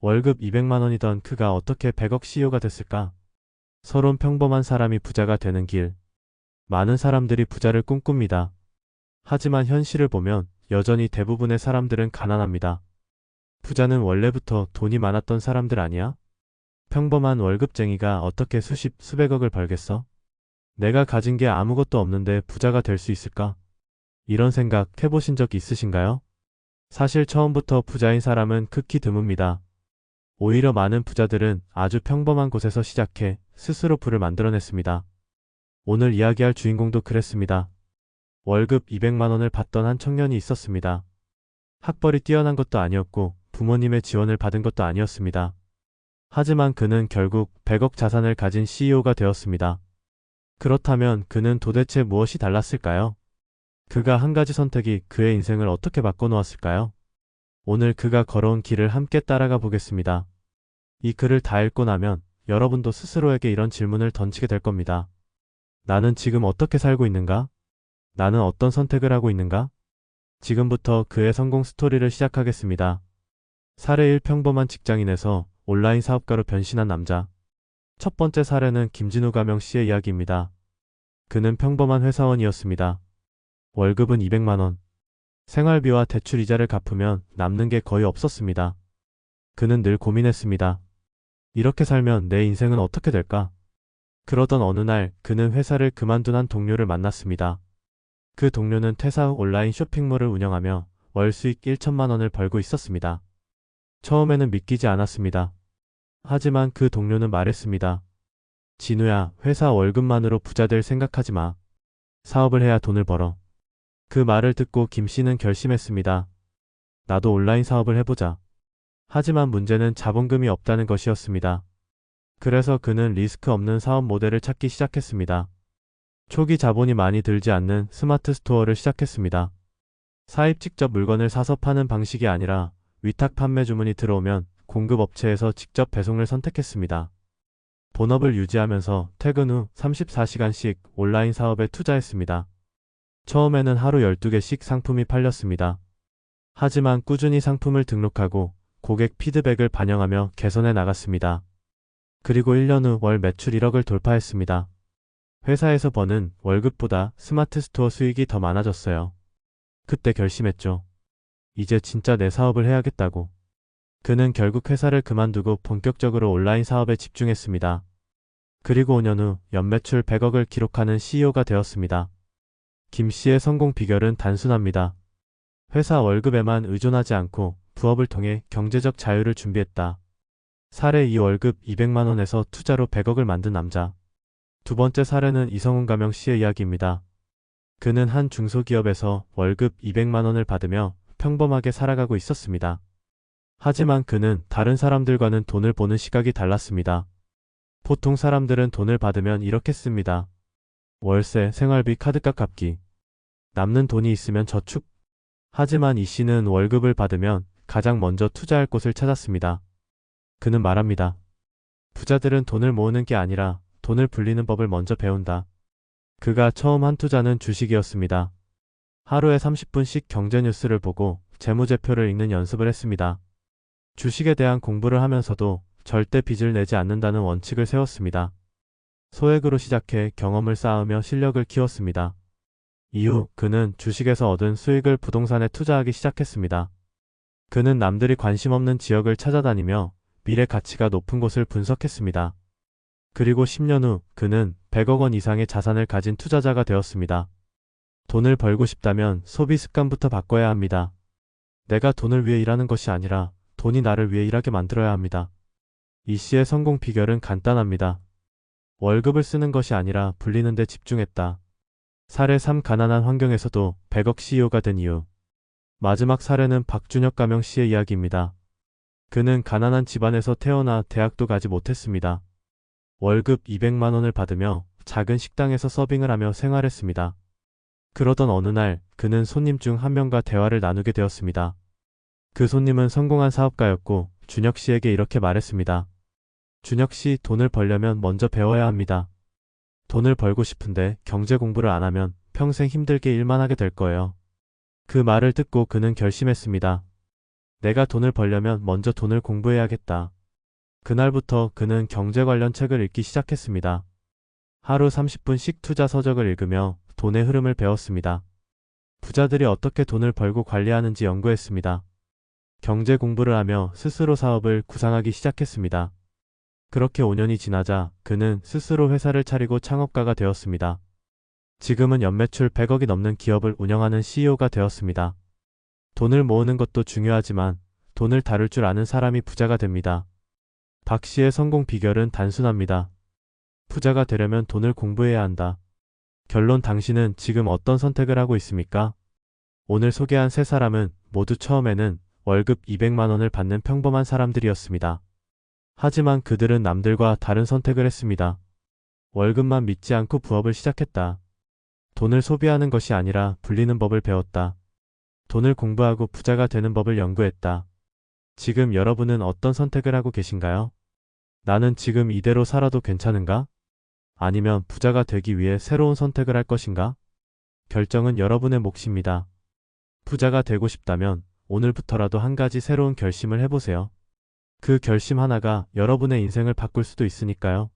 월급 200만 원이던 그가 어떻게 100억 CEO가 됐을까? 서론 평범한 사람이 부자가 되는 길. 많은 사람들이 부자를 꿈꿉니다. 하지만 현실을 보면 여전히 대부분의 사람들은 가난합니다. 부자는 원래부터 돈이 많았던 사람들 아니야? 평범한 월급쟁이가 어떻게 수십, 수백억을 벌겠어? 내가 가진 게 아무것도 없는데 부자가 될 수 있을까? 이런 생각 해보신 적 있으신가요? 사실 처음부터 부자인 사람은 극히 드뭅니다. 오히려 많은 부자들은 아주 평범한 곳에서 시작해 스스로 부를 만들어냈습니다. 오늘 이야기할 주인공도 그랬습니다. 월급 200만 원을 받던 한 청년이 있었습니다. 학벌이 뛰어난 것도 아니었고 부모님의 지원을 받은 것도 아니었습니다. 하지만 그는 결국 100억 자산을 가진 CEO가 되었습니다. 그렇다면 그는 도대체 무엇이 달랐을까요? 그가 한 가지 선택이 그의 인생을 어떻게 바꿔놓았을까요? 오늘 그가 걸어온 길을 함께 따라가 보겠습니다. 이 글을 다 읽고 나면 여러분도 스스로에게 이런 질문을 던지게 될 겁니다. 나는 지금 어떻게 살고 있는가? 나는 어떤 선택을 하고 있는가? 지금부터 그의 성공 스토리를 시작하겠습니다. 사례 1. 평범한 직장인에서 온라인 사업가로 변신한 남자. 첫 번째 사례는 김진우 가명 씨의 이야기입니다. 그는 평범한 회사원이었습니다. 월급은 200만 원. 생활비와 대출 이자를 갚으면 남는 게 거의 없었습니다. 그는 늘 고민했습니다. 이렇게 살면 내 인생은 어떻게 될까? 그러던 어느 날 그는 회사를 그만둔 한 동료를 만났습니다. 그 동료는 퇴사 후 온라인 쇼핑몰을 운영하며 월 수익 1천만 원을 벌고 있었습니다. 처음에는 믿기지 않았습니다. 하지만 그 동료는 말했습니다. 진우야, 회사 월급만으로 부자 될 생각하지 마. 사업을 해야 돈을 벌어. 그 말을 듣고 김 씨는 결심했습니다. 나도 온라인 사업을 해보자. 하지만 문제는 자본금이 없다는 것이었습니다. 그래서 그는 리스크 없는 사업 모델을 찾기 시작했습니다. 초기 자본이 많이 들지 않는 스마트 스토어를 시작했습니다. 사입 직접 물건을 사서 파는 방식이 아니라 위탁 판매 주문이 들어오면 공급업체에서 직접 배송을 선택했습니다. 본업을 유지하면서 퇴근 후 34시간씩 온라인 사업에 투자했습니다. 처음에는 하루 12개씩 상품이 팔렸습니다. 하지만 꾸준히 상품을 등록하고 고객 피드백을 반영하며 개선해 나갔습니다. 그리고 1년 후 월 매출 1억을 돌파했습니다. 회사에서 버는 월급보다 스마트 스토어 수익이 더 많아졌어요. 그때 결심했죠. 이제 진짜 내 사업을 해야겠다고. 그는 결국 회사를 그만두고 본격적으로 온라인 사업에 집중했습니다. 그리고 5년 후 연매출 100억을 기록하는 CEO가 되었습니다. 김 씨의 성공 비결은 단순합니다. 회사 월급에만 의존하지 않고 부업을 통해 경제적 자유를 준비했다. 사례 2. 월급 200만 원에서 투자로 100억을 만든 남자. 두 번째 사례는 이성훈 가명 씨의 이야기입니다. 그는 한 중소기업에서 월급 200만 원을 받으며 평범하게 살아가고 있었습니다. 하지만 그는 다른 사람들과는 돈을 보는 시각이 달랐습니다. 보통 사람들은 돈을 받으면 이렇게 씁니다. 월세, 생활비, 카드값 갚기. 남는 돈이 있으면 저축. 하지만 이 씨는 월급을 받으면 가장 먼저 투자할 곳을 찾았습니다. 그는 말합니다. 부자들은 돈을 모으는 게 아니라 돈을 불리는 법을 먼저 배운다. 그가 처음 한 투자는 주식이었습니다. 하루에 30분씩 경제 뉴스를 보고 재무제표를 읽는 연습을 했습니다. 주식에 대한 공부를 하면서도 절대 빚을 내지 않는다는 원칙을 세웠습니다. 소액으로 시작해 경험을 쌓으며 실력을 키웠습니다. 이후 그는 주식에서 얻은 수익을 부동산에 투자하기 시작했습니다. 그는 남들이 관심 없는 지역을 찾아다니며 미래 가치가 높은 곳을 분석했습니다. 그리고 10년 후 그는 100억 원 이상의 자산을 가진 투자자가 되었습니다. 돈을 벌고 싶다면 소비 습관부터 바꿔야 합니다. 내가 돈을 위해 일하는 것이 아니라 돈이 나를 위해 일하게 만들어야 합니다. 이 씨의 성공 비결은 간단합니다. 월급을 쓰는 것이 아니라 불리는 데 집중했다. 사례 3. 가난한 환경에서도 100억 CEO가 된 이유. 마지막 사례는 박준혁 가명 씨의 이야기입니다. 그는 가난한 집안에서 태어나 대학도 가지 못했습니다. 월급 200만 원을 받으며 작은 식당에서 서빙을 하며 생활했습니다. 그러던 어느 날 그는 손님 중 한 명과 대화를 나누게 되었습니다. 그 손님은 성공한 사업가였고 준혁 씨에게 이렇게 말했습니다. 준혁 씨, 돈을 벌려면 먼저 배워야 합니다. 돈을 벌고 싶은데 경제 공부를 안 하면 평생 힘들게 일만 하게 될 거예요. 그 말을 듣고 그는 결심했습니다. 내가 돈을 벌려면 먼저 돈을 공부해야겠다. 그날부터 그는 경제 관련 책을 읽기 시작했습니다. 하루 30분씩 투자 서적을 읽으며 돈의 흐름을 배웠습니다. 부자들이 어떻게 돈을 벌고 관리하는지 연구했습니다. 경제 공부를 하며 스스로 사업을 구상하기 시작했습니다. 그렇게 5년이 지나자 그는 스스로 회사를 차리고 창업가가 되었습니다. 지금은 연매출 100억이 넘는 기업을 운영하는 CEO가 되었습니다. 돈을 모으는 것도 중요하지만 돈을 다룰 줄 아는 사람이 부자가 됩니다. 박 씨의 성공 비결은 단순합니다. 부자가 되려면 돈을 공부해야 한다. 결론, 당신은 지금 어떤 선택을 하고 있습니까? 오늘 소개한 세 사람은 모두 처음에는 월급 200만 원을 받는 평범한 사람들이었습니다. 하지만 그들은 남들과 다른 선택을 했습니다. 월급만 믿지 않고 부업을 시작했다. 돈을 소비하는 것이 아니라 불리는 법을 배웠다. 돈을 공부하고 부자가 되는 법을 연구했다. 지금 여러분은 어떤 선택을 하고 계신가요? 나는 지금 이대로 살아도 괜찮은가? 아니면 부자가 되기 위해 새로운 선택을 할 것인가? 결정은 여러분의 몫입니다. 부자가 되고 싶다면 오늘부터라도 한 가지 새로운 결심을 해보세요. 그 결심 하나가 여러분의 인생을 바꿀 수도 있으니까요.